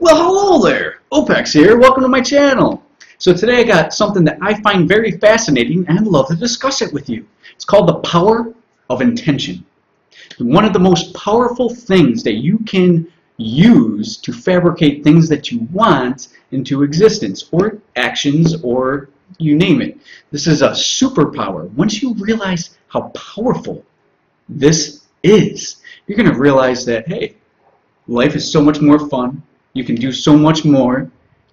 Well, hello there! Opex here. Welcome to my channel. So today I got something that I find very fascinating and I'd love to discuss it with you. It's called the power of intention. One of the most powerful things that you can use to fabricate things that you want into existence, or actions, or you name it. This is a superpower. Once you realize how powerful this is, you're going to realize that, hey, life is so much more fun. You can do so much more,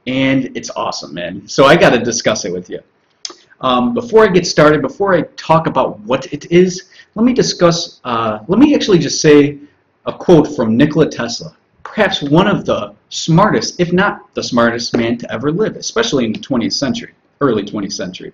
and it's awesome, man. So I got to discuss it with you. Before I get started, before I talk about what it is, let me actually just say a quote from Nikola Tesla, perhaps one of the smartest, if not the smartest man to ever live, especially in the 20th century, early 20th century.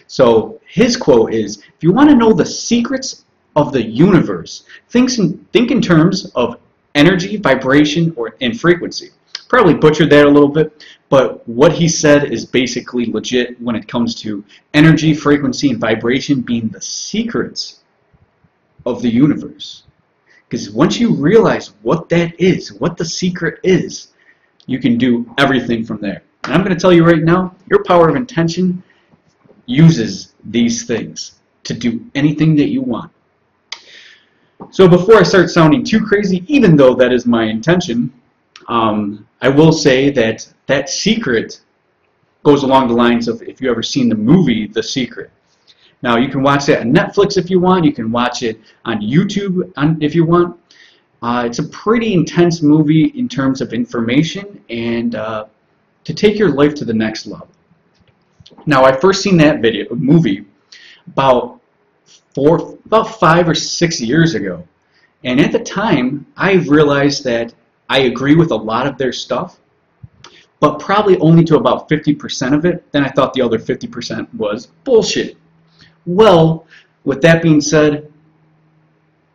So his quote is, if you want to know the secrets of the universe, think in terms of energy, vibration, and frequency. Probably butchered that a little bit, but what he said is basically legit when it comes to energy, frequency, and vibration being the secrets of the universe. Because once you realize what that is, what the secret is, you can do everything from there. And I'm going to tell you right now, your power of intention uses these things to do anything that you want. So before I start sounding too crazy, even though that is my intention, I will say that that secret goes along the lines of, if you ever seen the movie The Secret. Now you can watch it on Netflix if you want, you can watch it on YouTube if you want. It's a pretty intense movie in terms of information and to take your life to the next level. Now I first seen that movie about 5 or 6 years ago, and at the time I realized that I agree with a lot of their stuff, but probably only to about 50% of it. Then I thought the other 50% was bullshit. Well, with that being said,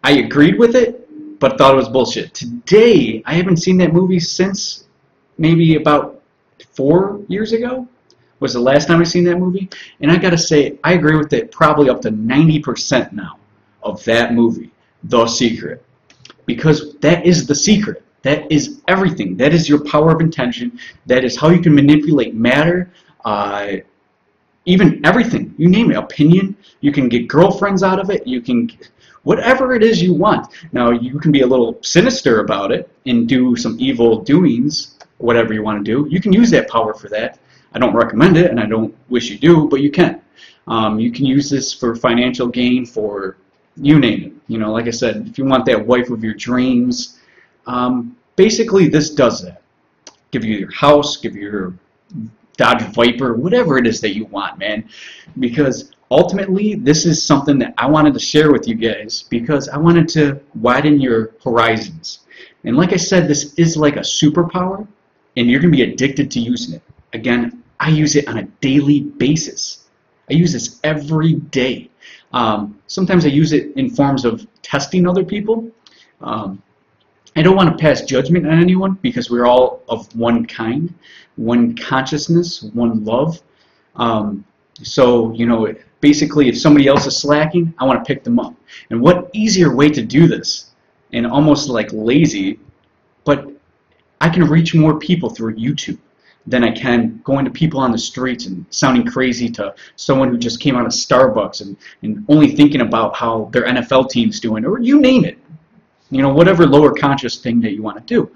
I agreed with it, but thought it was bullshit. Today, I haven't seen that movie since maybe about 4 years ago was the last time I seen that movie, and I gotta say, I agree with it probably up to 90% now of that movie, The Secret, because that is the secret. That is everything. That is your power of intention. That is how you can manipulate matter, even everything. You name it. Opinion. You can get girlfriends out of it. You can, whatever it is you want. Now, you can be a little sinister about it and do some evil doings, whatever you want to do. You can use that power for that. I don't recommend it, and I don't wish you do, but you can. You can use this for financial gain, for you name it. You know, like I said, if you want that wife of your dreams, basically this does that. Give you your house, give you your Dodge Viper, whatever it is that you want, man. Because ultimately, this is something that I wanted to share with you guys because I wanted to widen your horizons. And like I said, this is like a superpower, and you're going to be addicted to using it. Again, I use it on a daily basis. I use this every day. Sometimes I use it in forms of testing other people. I don't want to pass judgment on anyone because we're all of one kind, one consciousness, one love. So, you know, basically if somebody else is slacking, I want to pick them up. And what easier way to do this, and almost like lazy, but I can reach more people through YouTube than I can going to people on the streets and sounding crazy to someone who just came out of Starbucks and only thinking about how their NFL team's doing, or you name it. You know, whatever lower conscious thing that you want to do.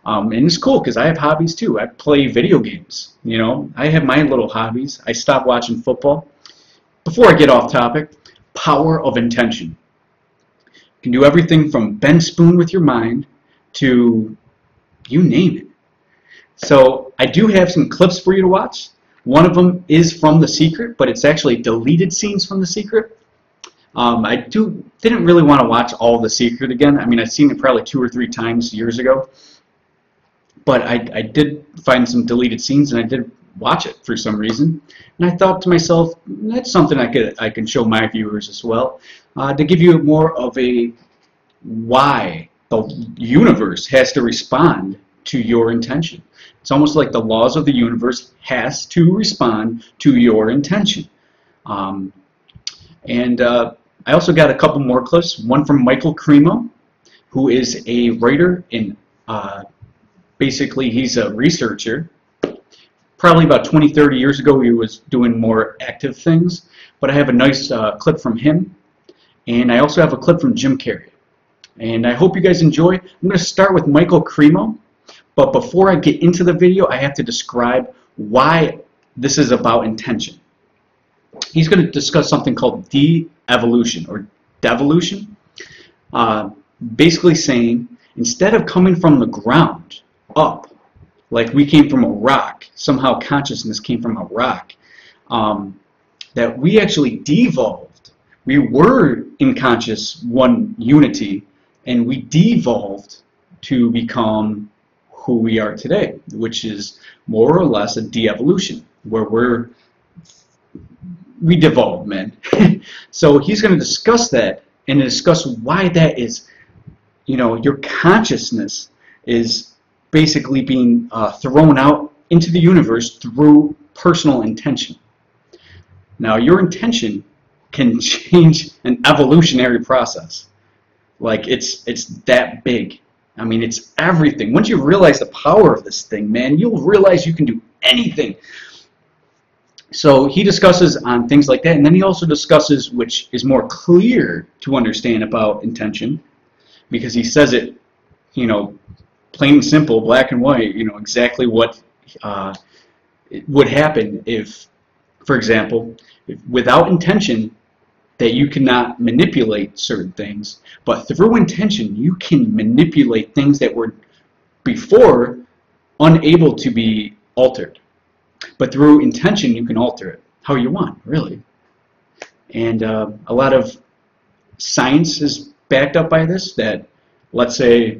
And it's cool because I have hobbies too. I play video games. You know, I have my little hobbies. I stopped watching football. Before I get off topic, power of intention. You can do everything from bend spoon with your mind to you name it. So I do have some clips for you to watch. One of them is from The Secret, but it's actually deleted scenes from The Secret. I didn't really want to watch all The Secret again. I mean, I've seen it probably 2 or 3 times years ago. But I did find some deleted scenes, and I did watch it for some reason. And I thought to myself, that's something I can show my viewers as well, to give you more of a why the universe has to respond to your intention. It's almost like the laws of the universe has to respond to your intention. I also got a couple more clips, one from Michael Cremo, who is a writer and Basically, he's a researcher. Probably about 20, 30 years ago, he was doing more active things. But I have a nice clip from him, and I also have a clip from Jim Carrey. And I hope you guys enjoy. I'm going to start with Michael Cremo, but before I get into the video, I have to describe why this is about intention. He's going to discuss something called de-evolution or devolution, basically saying instead of coming from the ground up, like we came from a rock, somehow consciousness came from a rock, that we actually devolved. We were in conscious one unity, and we devolved to become who we are today, which is more or less a de-evolution, where we devolved, man. So he's going to discuss that and discuss why that is, you know, your consciousness is basically being thrown out into the universe through personal intention. Now, your intention can change an evolutionary process. Like, it's that big. I mean, it's everything. Once you realize the power of this thing, man, you'll realize you can do anything. So he discusses on things like that, and then he also discusses, which is more clear to understand about intention, because he says it, you know, plain and simple, black and white, you know, exactly what would happen if, for example, without intention, that you cannot manipulate certain things, but through intention you can manipulate things that were before unable to be altered. But through intention you can alter it how you want, really. And a lot of science is backed up by this, that let's say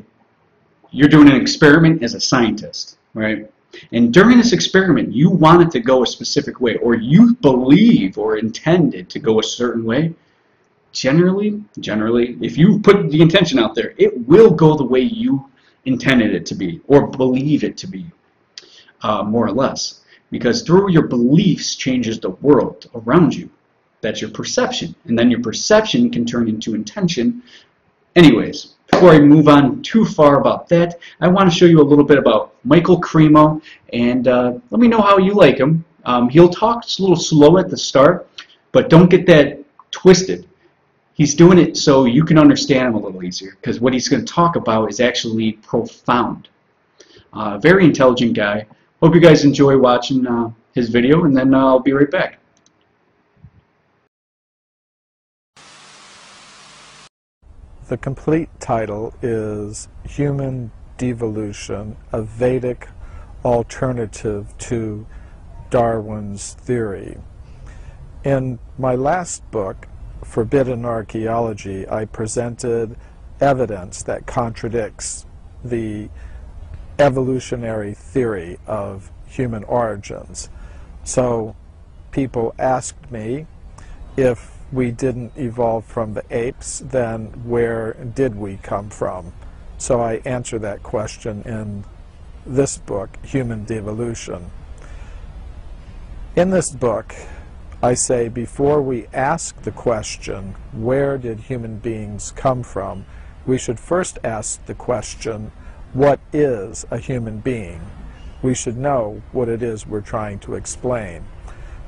you're doing an experiment as a scientist, right? And during this experiment, you want it to go a specific way, or you believe or intended to go a certain way. Generally, if you put the intention out there, it will go the way you intended it to be, or believe it to be, more or less. Because through your beliefs changes the world around you. That's your perception. And then your perception can turn into intention. Anyways, before I move on too far about that, I want to show you a little bit about Michael Cremo, and let me know how you like him. He'll talk a little slow at the start, but don't get that twisted. He's doing it so you can understand him a little easier, because what he's going to talk about is actually profound. Very intelligent guy. Hope you guys enjoy watching his video, and then I'll be right back. The complete title is Human Devolution, a Vedic Alternative to Darwin's Theory. In my last book, Forbidden Archaeology, I presented evidence that contradicts the evolutionary theory of human origins. So people asked me, if we didn't evolve from the apes, then where did we come from? So I answer that question in this book, Human Devolution. In this book, I say before we ask the question, where did human beings come from, we should first ask the question, what is a human being? We should know what it is we're trying to explain.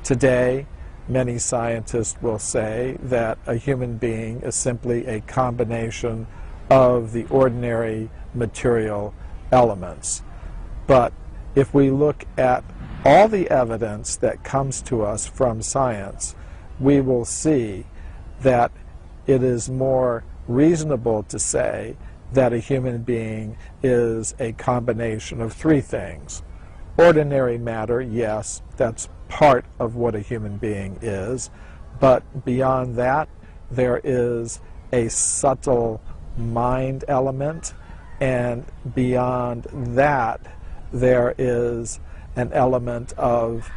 Today, many scientists will say that a human being is simply a combination of the ordinary material elements. But if we look at all the evidence that comes to us from science, we will see that it is more reasonable to say that a human being is a combination of three things. Ordinary matter, yes, that's part of what a human being is, but beyond that, there is a subtle mind element, and beyond that, there is an element of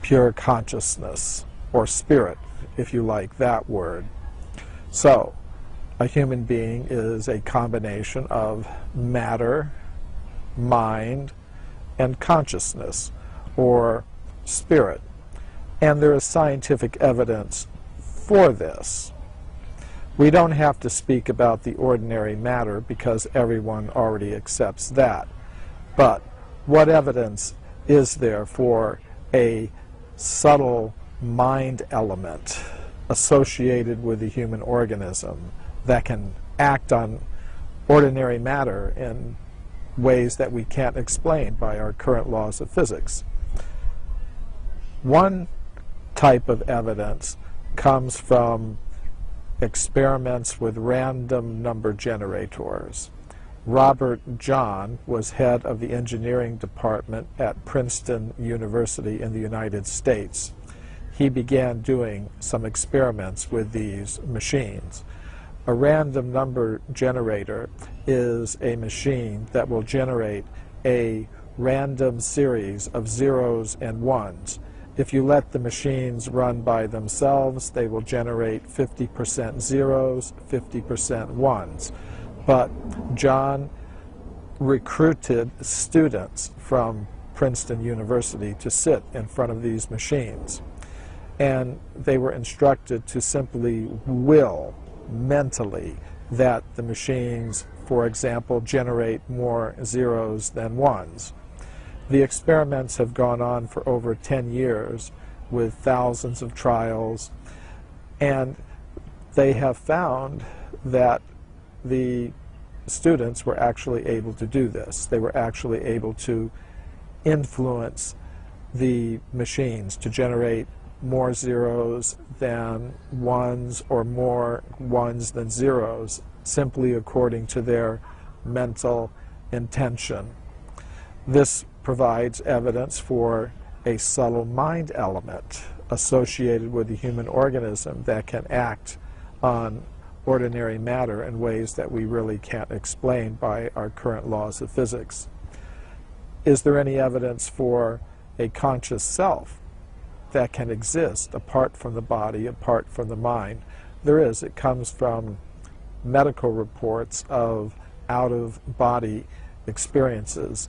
pure consciousness, or spirit, if you like that word. So, a human being is a combination of matter, mind, and consciousness, or spirit. And there is scientific evidence for this. We don't have to speak about the ordinary matter because everyone already accepts that. But what evidence is there for a subtle mind element associated with the human organism that can act on ordinary matter in ways that we can't explain by our current laws of physics? One type of evidence comes from experiments with random number generators. Robert John was head of the engineering department at Princeton University in the United States. He began doing some experiments with these machines. A random number generator is a machine that will generate a random series of zeros and ones. If you let the machines run by themselves, they will generate 50% zeros, 50% ones. But John recruited students from Princeton University to sit in front of these machines. And they were instructed to simply will mentally that the machines, for example, generate more zeros than ones. The experiments have gone on for over 10 years with thousands of trials, and they have found that the students were actually able to do this. They were actually able to influence the machines to generate more zeros than ones or more ones than zeros, simply according to their mental intention. This provides evidence for a subtle mind element associated with the human organism that can act on ordinary matter in ways that we really can't explain by our current laws of physics. Is there any evidence for a conscious self that can exist apart from the body, apart from the mind? There is. It comes from medical reports of out-of-body experiences.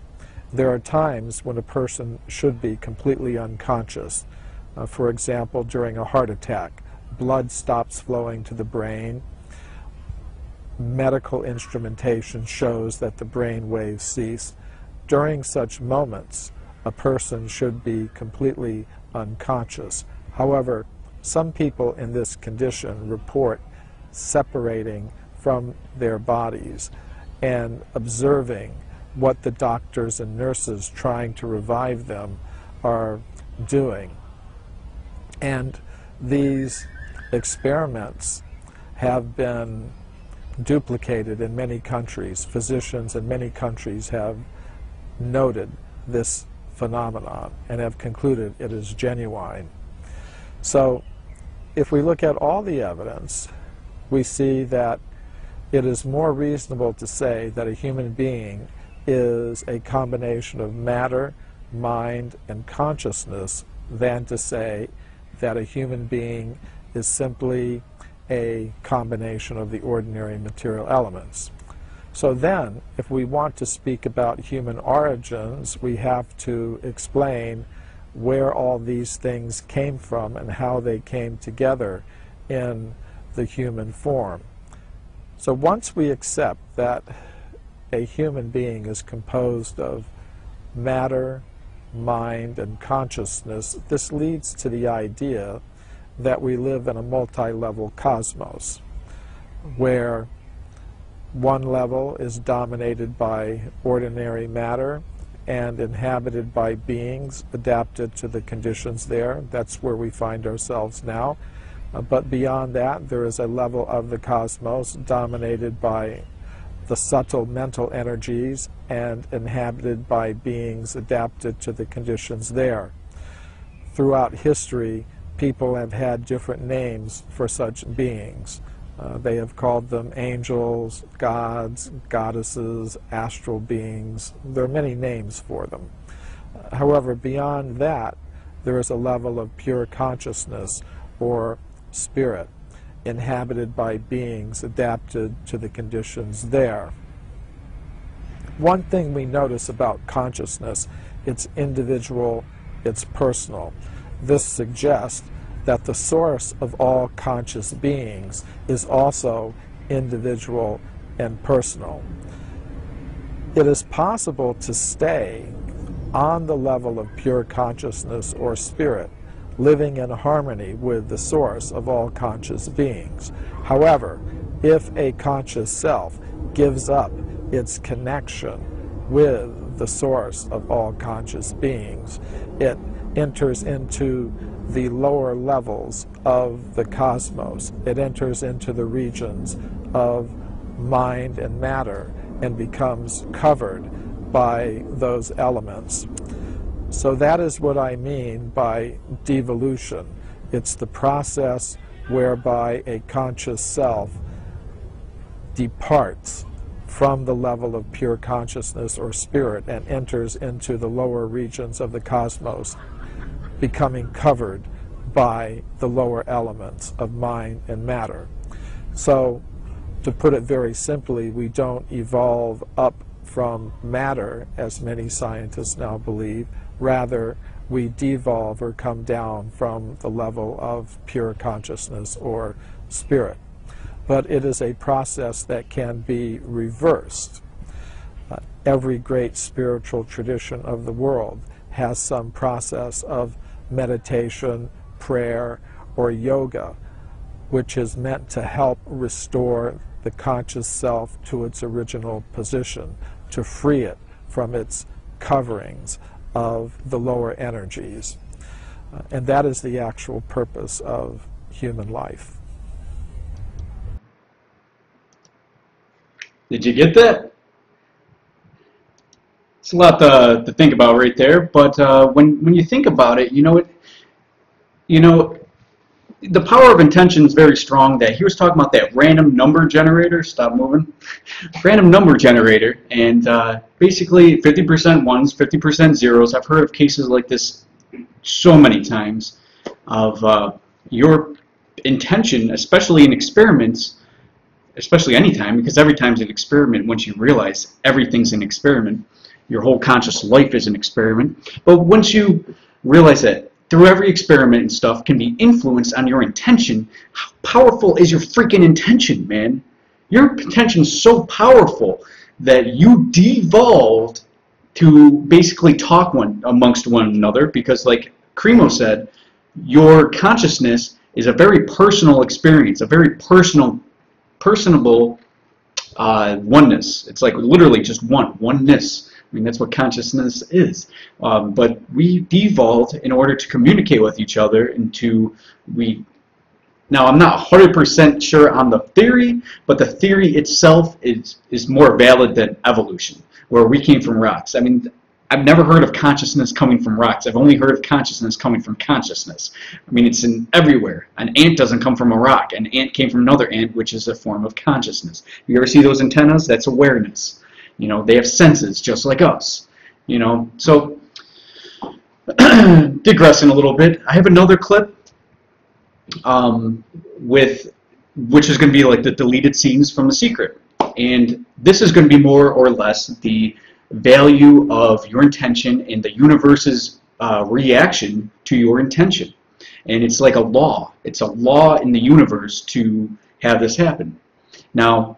There are times when a person should be completely unconscious. For example, during a heart attack, blood stops flowing to the brain. Medical instrumentation shows that the brain waves cease. During such moments, a person should be completely unconscious. However, some people in this condition report separating from their bodies and observing what the doctors and nurses trying to revive them are doing. And these experiments have been duplicated in many countries. Physicians in many countries have noted this phenomenon and have concluded it is genuine. So if we look at all the evidence, we see that it is more reasonable to say that a human being is a combination of matter, mind, and consciousness than to say that a human being is simply a combination of the ordinary material elements. So then, if we want to speak about human origins, we have to explain where all these things came from and how they came together in the human form. So once we accept that a human being is composed of matter, mind, and consciousness, this leads to the idea that we live in a multi-level cosmos, where one level is dominated by ordinary matter and inhabited by beings adapted to the conditions there. That's where we find ourselves now. But beyond that, there is a level of the cosmos dominated by the subtle mental energies and inhabited by beings adapted to the conditions there. Throughout history, people have had different names for such beings. They have called them angels, gods, goddesses, astral beings. There are many names for them. However, beyond that, there is a level of pure consciousness or spirit inhabited by beings adapted to the conditions there. One thing we notice about consciousness, it's individual, it's personal. This suggests that the source of all conscious beings is also individual and personal. It is possible to stay on the level of pure consciousness or spirit, living in harmony with the source of all conscious beings. However, if a conscious self gives up its connection with the source of all conscious beings, it enters into the lower levels of the cosmos. It enters into the regions of mind and matter and becomes covered by those elements. So that is what I mean by devolution. It's the process whereby a conscious self departs from the level of pure consciousness or spirit and enters into the lower regions of the cosmos, becoming covered by the lower elements of mind and matter. So, to put it very simply, we don't evolve up from matter, as many scientists now believe. Rather, we devolve or come down from the level of pure consciousness or spirit. But it is a process that can be reversed. Every great spiritual tradition of the world has some process of meditation, prayer, or yoga, which is meant to help restore the conscious self to its original position, to free it from its coverings of the lower energies. And that is the actual purpose of human life. Did you get that? It's a lot to think about right there, but when you think about it, the power of intention is very strong. That he was talking about that random number generator. Stop moving. Random number generator, and basically 50% ones, 50% zeros. I've heard of cases like this so many times of your intention, especially in experiments, especially anytime, because every time's an experiment once you realize everything's an experiment. Your whole conscious life is an experiment. But once you realize that through every experiment and stuff can be influenced on your intention, how powerful is your freaking intention, man? Your intention's so powerful that you devolved to basically talk amongst one another, because like Cremo said, your consciousness is a very personal experience, a very personable oneness. It's like literally just oneness. I mean, that's what consciousness is. But we devolved in order to communicate with each other now I'm not 100% sure on the theory, but the theory itself is more valid than evolution, where we came from rocks. I mean, I've never heard of consciousness coming from rocks. I've only heard of consciousness coming from consciousness. I mean, it's in everywhere. An ant doesn't come from a rock. An ant came from another ant, which is a form of consciousness. You ever see those antennas? That's awareness. They have senses just like us. So digressing a little bit, I have another clip which is going to be like the deleted scenes from The Secret. And this is going to be more or less the value of your intention and the universe's reaction to your intention. And it's like a law. It's a law in the universe to have this happen. Now,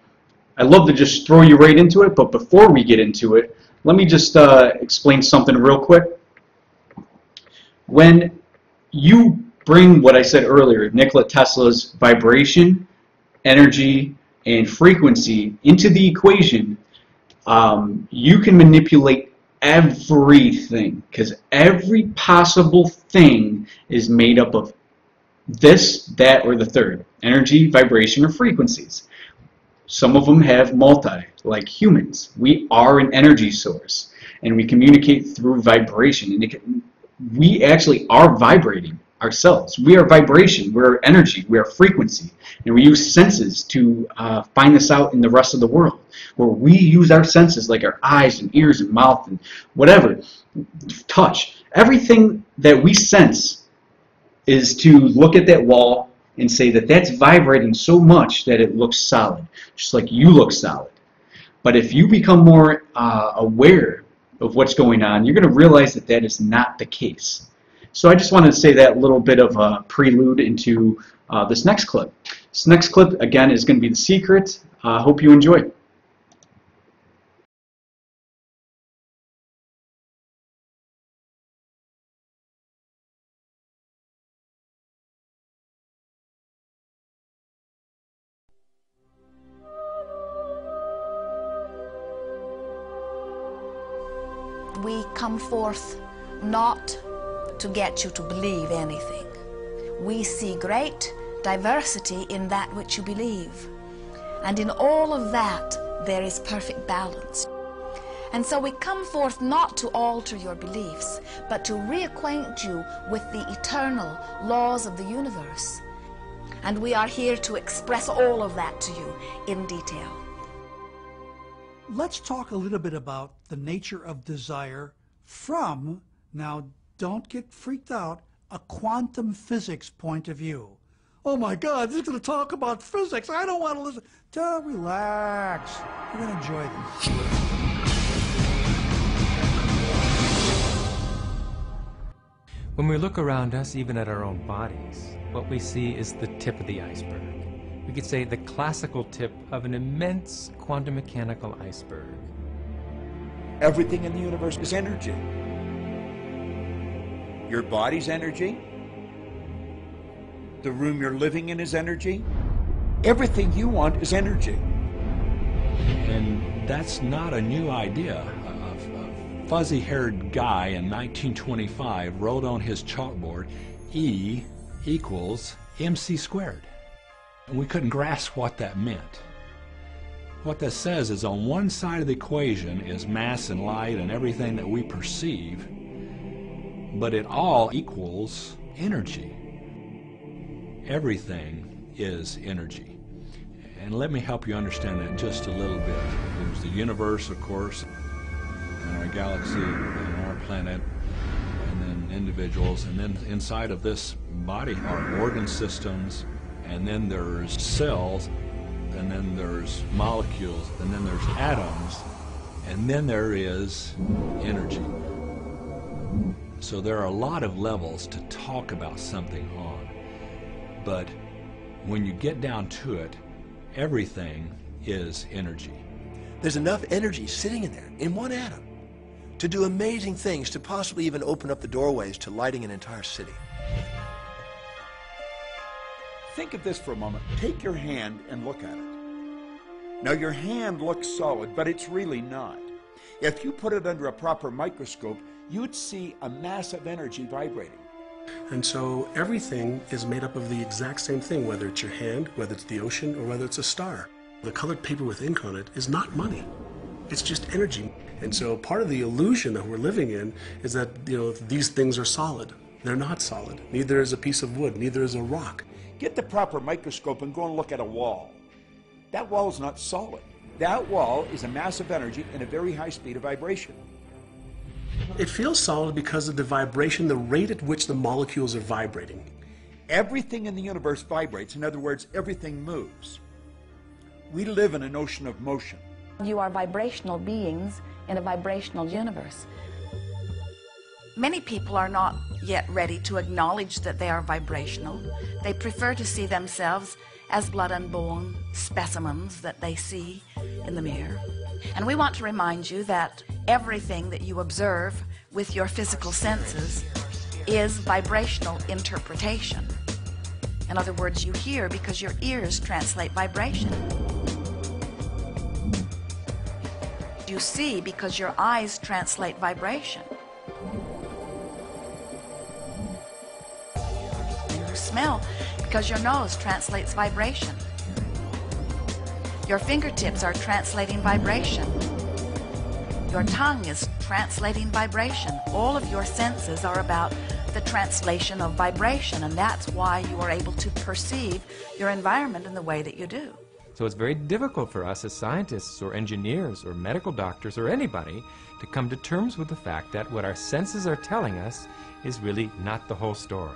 I'd love to just throw you right into it, but before we get into it, let me just explain something real quick. When you bring what I said earlier, Nikola Tesla's vibration, energy, and frequency into the equation, you can manipulate everything, because every possible thing is made up of this, that, or the third. Energy, vibration, or frequencies. Some of them have multi, like humans. We are an energy source, and we communicate through vibration. And we actually are vibrating ourselves. We are vibration, we're energy, we are frequency, and we use senses to find this out in the rest of the world, where we use our senses like our eyes and ears and mouth and whatever, touch. Everything that we sense is to look at that wall and say that that's vibrating so much that it looks solid, just like you look solid. But if you become more aware of what's going on, you're going to realize that that is not the case. So I just wanted to say that little bit of a prelude into this next clip. This next clip, again, is going to be The Secret. I hope you enjoy. We come forth not to get you to believe anything. We see great diversity in that which you believe. And in all of that, there is perfect balance. And so we come forth not to alter your beliefs, but to reacquaint you with the eternal laws of the universe. And we are here to express all of that to you in detail. Let's talk a little bit about the nature of desire from, now don't get freaked out, a quantum physics point of view. Oh my God, this is going to talk about physics. I don't want to listen. Relax. You're going to enjoy this. When we look around us, even at our own bodies, what we see is the tip of the iceberg. We could say the classical tip of an immense quantum mechanical iceberg. Everything in the universe is energy. Your body's energy. The room you're living in is energy. Everything you want is energy. And that's not a new idea. A fuzzy-haired guy in 1925 wrote on his chalkboard, E equals mc squared. And we couldn't grasp what that meant. What that says is on one side of the equation is mass and light and everything that we perceive, but it all equals energy. Everything is energy. And let me help you understand that just a little bit. There's the universe, of course, and our galaxy, and our planet, and then individuals, and then inside of this body are organ systems, and then there's cells, and then there's molecules, and then there's atoms, and then there is energy. So there are a lot of levels to talk about something on, but when you get down to it, everything is energy. There's enough energy sitting in there, in one atom, to do amazing things, to possibly even open up the doorways to lighting an entire city. Think of this for a moment. Take your hand and look at it. Now your hand looks solid, but it's really not. If you put it under a proper microscope, you'd see a mass of energy vibrating. And so everything is made up of the exact same thing, whether it's your hand, whether it's the ocean, or whether it's a star. The colored paper with ink on it is not money. It's just energy. And so part of the illusion that we're living in is that, these things are solid. They're not solid. Neither is a piece of wood, neither is a rock. Get the proper microscope and go and look at a wall. That wall is not solid. That wall is a mass of energy and a very high speed of vibration. It feels solid because of the vibration, the rate at which the molecules are vibrating. Everything in the universe vibrates. In other words, everything moves. We live in an ocean of motion. You are vibrational beings in a vibrational universe. Many people are not yet ready to acknowledge that they are vibrational. They prefer to see themselves as blood and bone specimens that they see in the mirror. And we want to remind you that everything that you observe with your physical senses is vibrational interpretation. In other words, you hear because your ears translate vibration. You see because your eyes translate vibration. You smell because your nose translates vibration. Your fingertips are translating vibration. Your tongue is translating vibration. All of your senses are about the translation of vibration, and that's why you are able to perceive your environment in the way that you do. So it's very difficult for us as scientists or engineers or medical doctors or anybody to come to terms with the fact that what our senses are telling us is really not the whole story.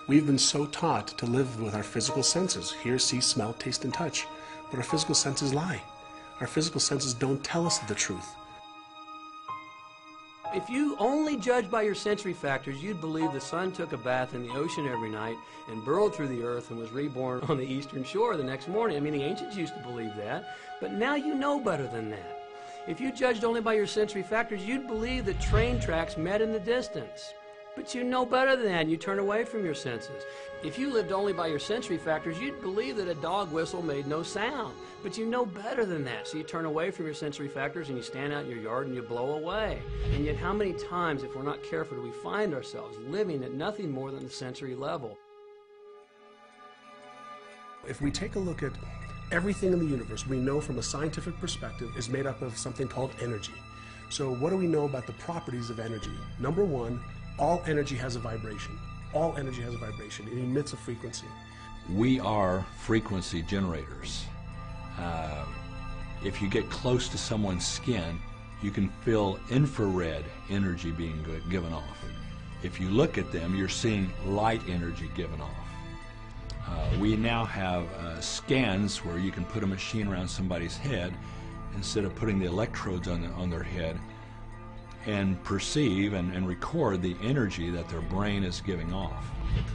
We've been so taught to live with our physical senses, hear, see, smell, taste, and touch. But our physical senses lie. Our physical senses don't tell us the truth. If you only judged by your sensory factors, you'd believe the sun took a bath in the ocean every night and burrowed through the earth and was reborn on the eastern shore the next morning. I mean, the ancients used to believe that, but now you know better than that. If you judged only by your sensory factors, you'd believe that train tracks met in the distance. But you know better than that, and you turn away from your senses. If you lived only by your sensory factors, you'd believe that a dog whistle made no sound. But you know better than that, so you turn away from your sensory factors and you stand out in your yard and you blow away. And yet how many times, if we're not careful, do we find ourselves living at nothing more than the sensory level? If we take a look at everything in the universe, we know from a scientific perspective is made up of something called energy. So what do we know about the properties of energy? Number one, all energy has a vibration. All energy has a vibration. It emits a frequency. We are frequency generators. If you get close to someone's skin, you can feel infrared energy being given off. If you look at them, you're seeing light energy given off. We now have scans where you can put a machine around somebody's head instead of putting the electrodes on their head, and perceive and record the energy that their brain is giving off.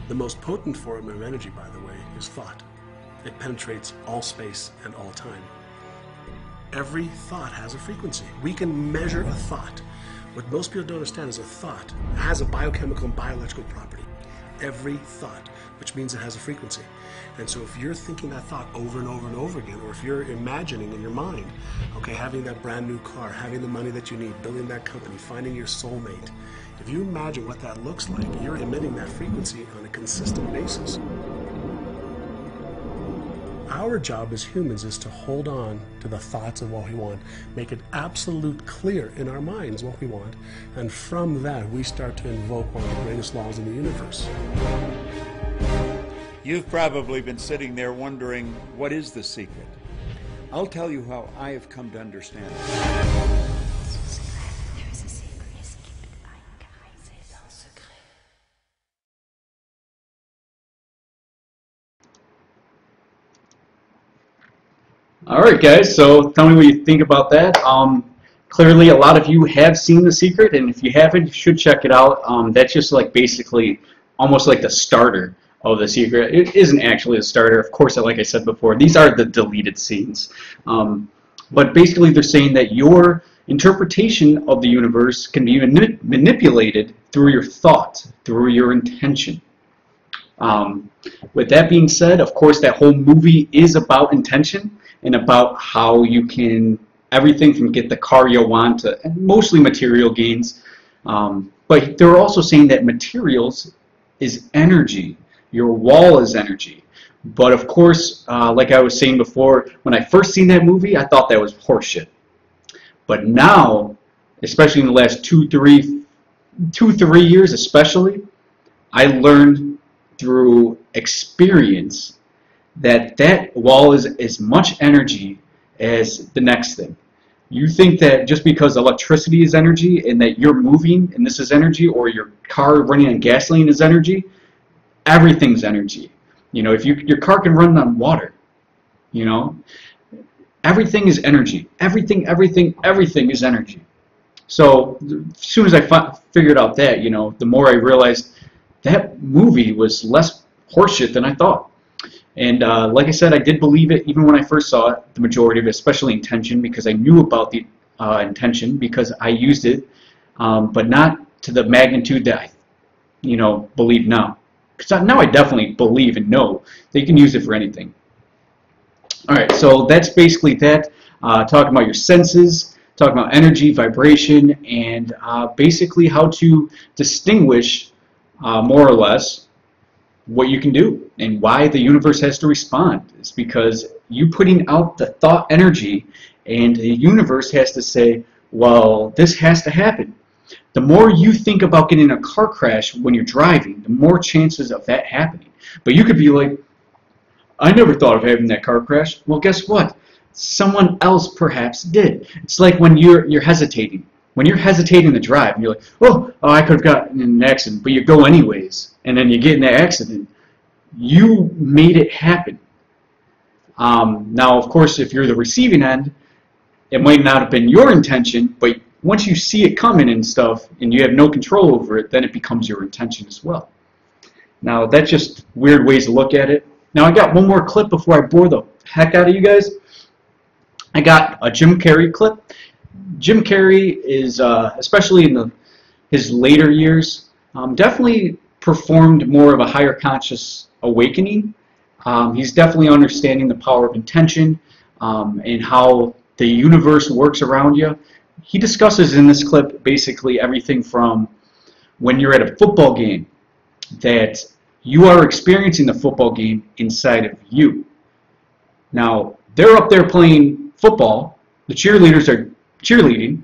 The most potent form of energy, by the way, is thought. It penetrates all space and all time. Every thought has a frequency. We can measure a thought. What most people don't understand is a thought has a biochemical and biological property. Every thought, which means it has a frequency. And so if you're thinking that thought over and over and over again, or if you're imagining in your mind, okay, having that brand new car, having the money that you need, building that company, finding your soulmate, if you imagine what that looks like, you're emitting that frequency on a consistent basis. Our job as humans is to hold on to the thoughts of what we want, make it absolute clear in our minds what we want, and from that we start to invoke one of the greatest laws in the universe. You've probably been sitting there wondering, what is the secret? I'll tell you how I have come to understand it. All right, guys, so tell me what you think about that. Clearly, a lot of you have seen The Secret, and if you haven't, you should check it out. That's just like basically almost like the starter of The Secret. It isn't actually a starter. Of course, like I said before, these are the deleted scenes. But basically, they're saying that your interpretation of the universe can be manipulated through your thought, through your intention. With that being said, of course, that whole movie is about intention and about how you can, everything from get the car you want to mostly material gains. But they're also saying that materials is energy. Your wall is energy. But of course, like I was saying before, when I first seen that movie, I thought that was horseshit. But now, especially in the last two, three years especially, I learned through experience that that wall is as much energy as the next thing. You think that just because electricity is energy and that you're moving and this is energy, or your car running on gasoline is energy, everything's energy. You know, if your car can run on water, you know, everything is energy. Everything is energy. So as soon as I figured out that, you know, the more I realized that movie was less horseshit than I thought. And like I said, I did believe it even when I first saw it, the majority of it, especially intention, because I knew about the intention because I used it, but not to the magnitude that I, you know, believe now. Because now I definitely believe and know that you can use it for anything. All right, so that's basically that. Talking about your senses, talking about energy, vibration, and basically how to distinguish more or less what you can do and why the universe has to respond. It's because you putting out the thought energy and the universe has to say, well, this has to happen. The more you think about getting in a car crash when you're driving, the more chances of that happening. But you could be like, I never thought of having that car crash. Well, guess what? Someone else perhaps did. It's like when you're hesitating. When you're hesitating to drive, and you're like, oh, I could have gotten in an accident, but you go anyways, and then you get in that accident. You made it happen. Now, of course, if you're the receiving end, it might not have been your intention, but once you see it coming and stuff, and you have no control over it, then it becomes your intention as well. Now, that's just weird ways to look at it. Now, I got one more clip before I bore the heck out of you guys. I got a Jim Carrey clip. Jim Carrey is, especially in his later years, definitely performed more of a higher conscious awakening. He's definitely understanding the power of intention and how the universe works around you. He discusses in this clip basically everything from when you're at a football game, that you are experiencing the football game inside of you. Now, they're up there playing football, the cheerleaders are cheerleading,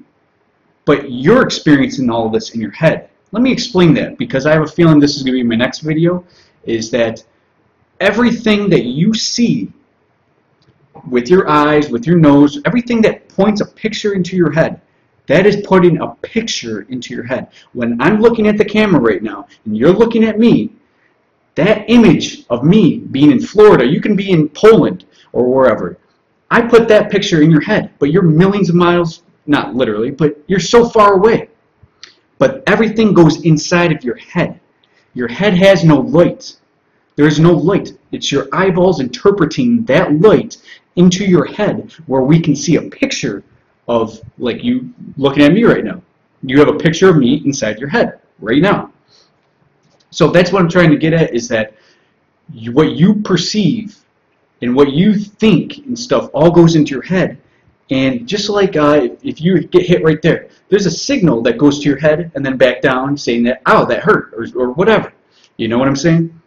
but you're experiencing all of this in your head. Let me explain that, because I have a feeling this is going to be my next video, is that everything that you see with your eyes, with your nose, everything that points a picture into your head, that is putting a picture into your head. When I'm looking at the camera right now, and you're looking at me, that image of me being in Florida, you can be in Poland or wherever, I put that picture in your head, but you're millions of miles, not literally, but you're so far away. But everything goes inside of your head. Your head has no light. There is no light. It's your eyeballs interpreting that light into your head, where we can see a picture of, like you looking at me right now. You have a picture of me inside your head right now. So that's what I'm trying to get at, is that what you perceive and what you think and stuff all goes into your head. And just like if you get hit right there, there's a signal that goes to your head and then back down saying that, oh, that hurt, or whatever. You know what I'm saying?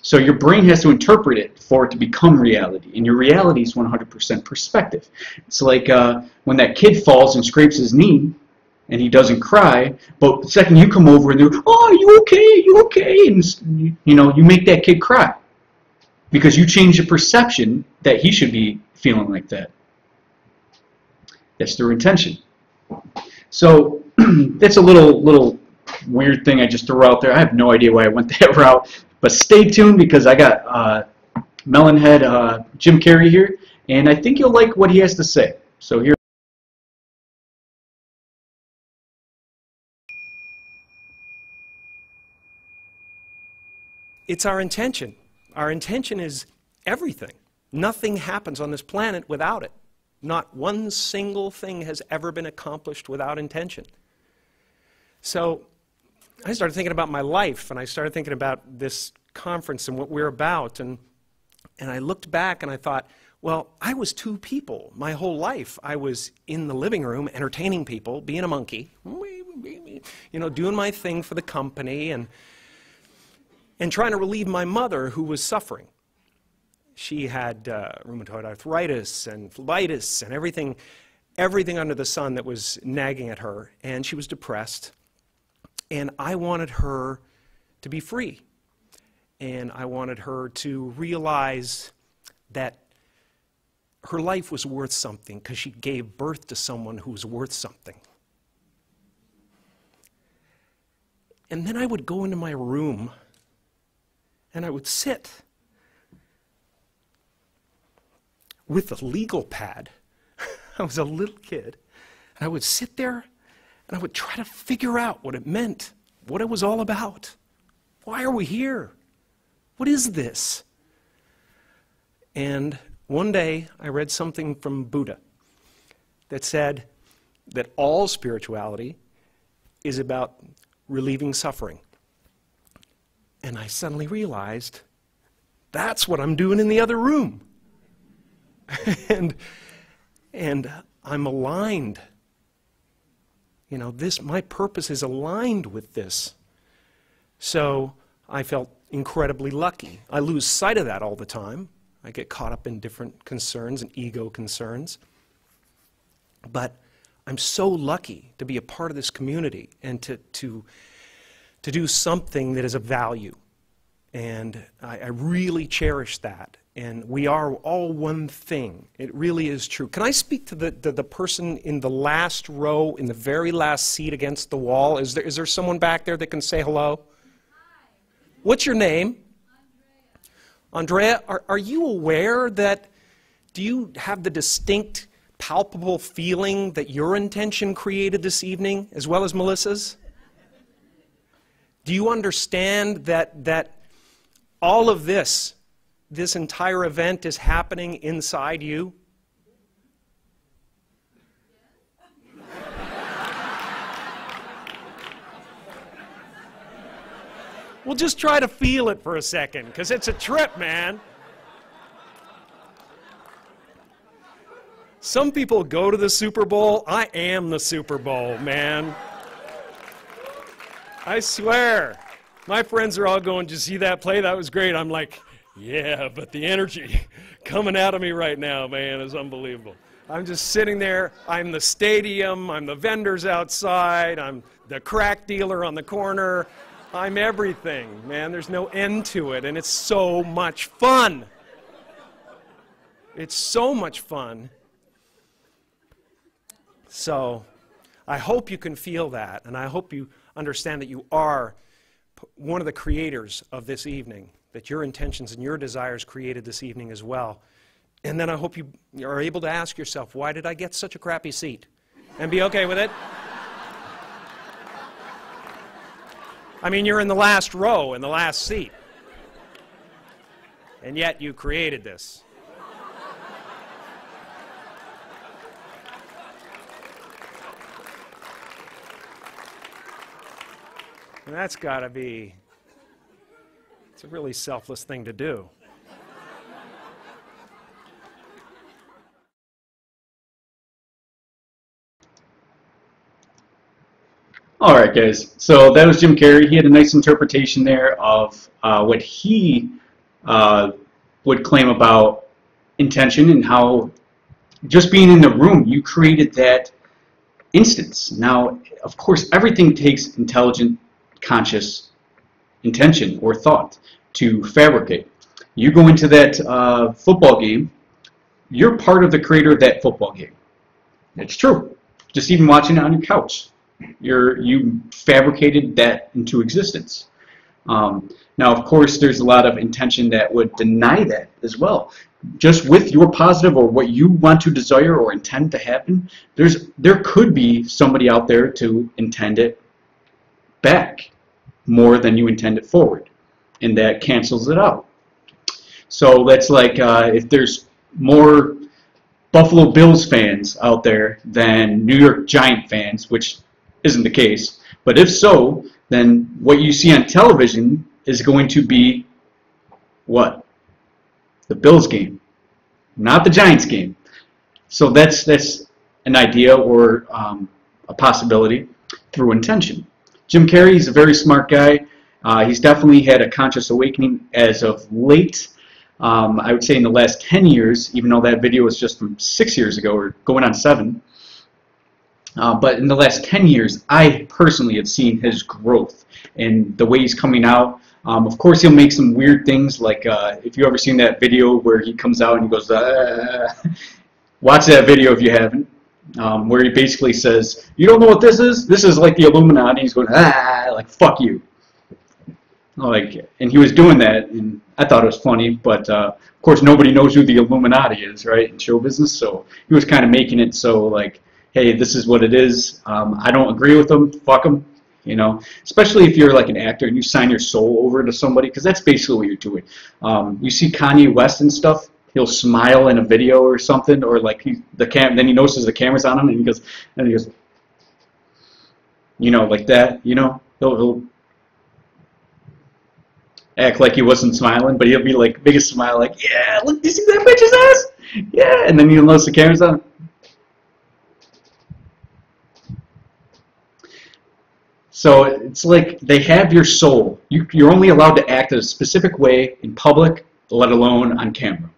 So your brain has to interpret it for it to become reality. And your reality is 100% perspective. It's like when that kid falls and scrapes his knee, and he doesn't cry, but the second you come over and they're, oh, you okay, you okay, and you know, you make that kid cry because you change the perception that he should be feeling like that. That's their intention. So that's a little weird thing I just threw out there. I have no idea why I went that route, but stay tuned, because I got Melonhead Jim Carrey here, and I think you'll like what he has to say. So here. It's our intention. Our intention is everything. Nothing happens on this planet without it. Not one single thing has ever been accomplished without intention. So I started thinking about my life, and I started thinking about this conference and what we're about, and I looked back and I thought, well, I was two people my whole life. I was in the living room entertaining people, being a monkey, you know, doing my thing for the company, and trying to relieve my mother, who was suffering. She had rheumatoid arthritis and phlebitis and everything under the sun that was nagging at her, and she was depressed. And I wanted her to be free, and I wanted her to realize that her life was worth something because she gave birth to someone who was worth something. And then I would go into my room and I would sit with a legal pad. I was a little kid. And I would sit there and I would try to figure out what it meant, what it was all about. Why are we here? What is this? And one day I read something from Buddha that said that all spirituality is about relieving suffering. And I suddenly realized that's what I'm doing in the other room. and I'm aligned. You know, my purpose is aligned with this. So I felt incredibly lucky. I lose sight of that all the time. I get caught up in different concerns and ego concerns. But I'm so lucky to be a part of this community and to do something that is of value. And I really cherish that. And we are all one thing. It really is true. Can I speak to the person in the last row, in the very last seat against the wall? Is there someone back there that can say hello? Hi. What's your name? Andrea, are you aware that, do you have the distinct, palpable feeling that your intention created this evening, as well as Melissa's? Do you understand that all of this entire event is happening inside you? We'll just try to feel it for a second, because it's a trip, man. Some people go to the Super Bowl. I am the Super Bowl, man. I swear. My friends are all going, did you see that play? That was great. I'm like, yeah, but the energy coming out of me right now, man, is unbelievable. I'm just sitting there. I'm the stadium. I'm the vendors outside. I'm the crack dealer on the corner. I'm everything, man. There's no end to it, and it's so much fun. It's so much fun. So I hope you can feel that, and I hope you understand that you are one of the creators of this evening, that your intentions and your desires created this evening as well. And then I hope you are able to ask yourself, why did I get such a crappy seat? And be okay with it. I mean, you're in the last row, in the last seat. And yet you created this. And that's got to be, it's a really selfless thing to do. All right, guys. So that was Jim Carrey. He had a nice interpretation there of what he would claim about intention and how just being in the room, you created that instance. Now, of course, everything takes intelligent, conscious intention or thought to fabricate. You go into that football game, you're part of the creator of that football game. It's true. Just even watching it on your couch, you fabricated that into existence. Now, of course, there's a lot of intention that would deny that as well. Just with your positive or what you want to desire or intend to happen, there could be somebody out there to intend it back more than you intend it forward, and that cancels it out. So that's like if there's more Buffalo Bills fans out there than New York Giant fans, which isn't the case, but if so, then what you see on television is going to be what? The Bills game, not the Giants game. So that's an idea or a possibility through intention. Jim Carrey is a very smart guy. He's definitely had a conscious awakening as of late. I would say in the last 10 years, even though that video was just from 6 years ago or going on 7. But in the last 10 years, I personally have seen his growth and the way he's coming out. Of course, he'll make some weird things, like if you ever seen that video where he comes out and he goes, watch that video if you haven't, where he basically says, you don't know what this is? This is like the Illuminati. He's going, like, fuck you. Like, and he was doing that, and I thought it was funny, but of course nobody knows who the Illuminati is, right, in show business, so he was kind of making it so, like, hey, this is what it is. I don't agree with them. Fuck them. You know, especially if you're like an actor and you sign your soul over to somebody, because that's basically what you're doing. You see Kanye West and stuff. He'll smile in a video or something, or like then he notices the camera's on him, and he goes, you know, like that. You know, he'll act like he wasn't smiling, but he'll be like biggest smile, like, yeah, look, do you see that bitch's ass? Yeah, and then you'll notice the camera's on. So it's like they have your soul. You're only allowed to act in a specific way in public, let alone on camera.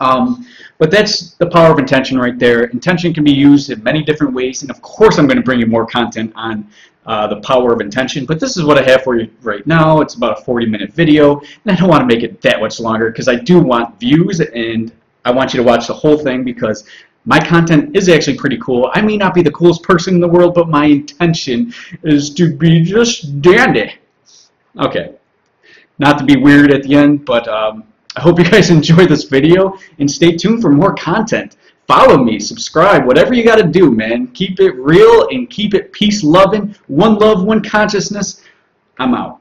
But that's the power of intention right there. Intention can be used in many different ways, and of course I'm going to bring you more content on the power of intention, but this is what I have for you right now. It's about a 40-minute video, and I don't want to make it that much longer because I do want views, and I want you to watch the whole thing because my content is actually pretty cool. I may not be the coolest person in the world, but my intention is to be just dandy. Okay, not to be weird at the end, but I hope you guys enjoy this video, and stay tuned for more content. Follow me, subscribe, whatever you got to do, man. Keep it real and keep it peace-loving. One love, one consciousness. I'm out.